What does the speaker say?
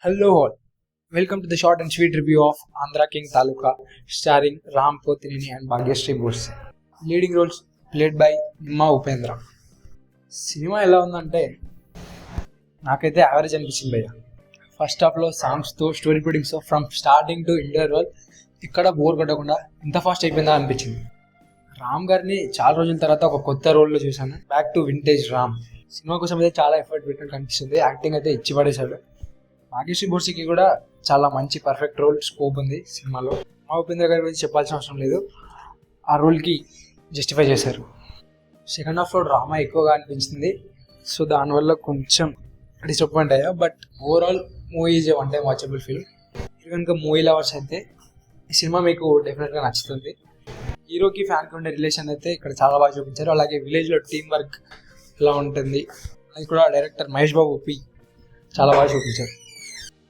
Hello all, welcome to the short and sweet review of Andhra King Taluka starring Ram Pothineni and Bhagyashree Borse. Leading roles played by Nimma Upendra. Cinema ఎలా ఉందంటే నాకైతే average అనిపించింది భయ్య. First హాఫ్లో సాంగ్స్తో story పుడింగ్స్తో from starting to interval ఇక్కడ bore కొట్టకుండా ఇంత ఫాస్ట్ అయిపోయిందా అనిపించింది. రామ్ గారిని చాలా రోజుల తర్వాత ఒక కొత్త రోల్లో చూశాను. Back to vintage Ram. Cinema కోసం అయితే చాలా ఎఫర్ట్ పెట్టినట్టు కనిపిస్తుంది. యాక్టింగ్ అయితే ఇచ్చి పడేశాడు. భాగ్యశ్రీ బోర్సికి కూడా చాలా మంచి పర్ఫెక్ట్ రోల్ స్కోప్ ఉంది సినిమాలో. మా ఉపేంద్ర గారి గురించి చెప్పాల్సిన అవసరం లేదు, ఆ రోల్కి జస్టిఫై చేశారు. సెకండ్ హాఫ్లో డ్రామా ఎక్కువగా అనిపించింది, సో దానివల్ల కొంచెం డిసప్పాయింట్ అయ్యా. But overall movie is one time watchable film. మీరు కనుక మూవీ లవర్స్ అయితే ఈ సినిమా మీకు డెఫినెట్గా నచ్చుతుంది. హీరోకి ఫ్యాన్కి ఉండే రిలేషన్ అయితే ఇక్కడ చాలా బాగా చూపించారు. అలాగే విలేజ్లో టీం వర్క్ ఎలా ఉంటుంది అది కూడా డైరెక్టర్ మహేష్ బాబు చాలా బాగా చూపించారు.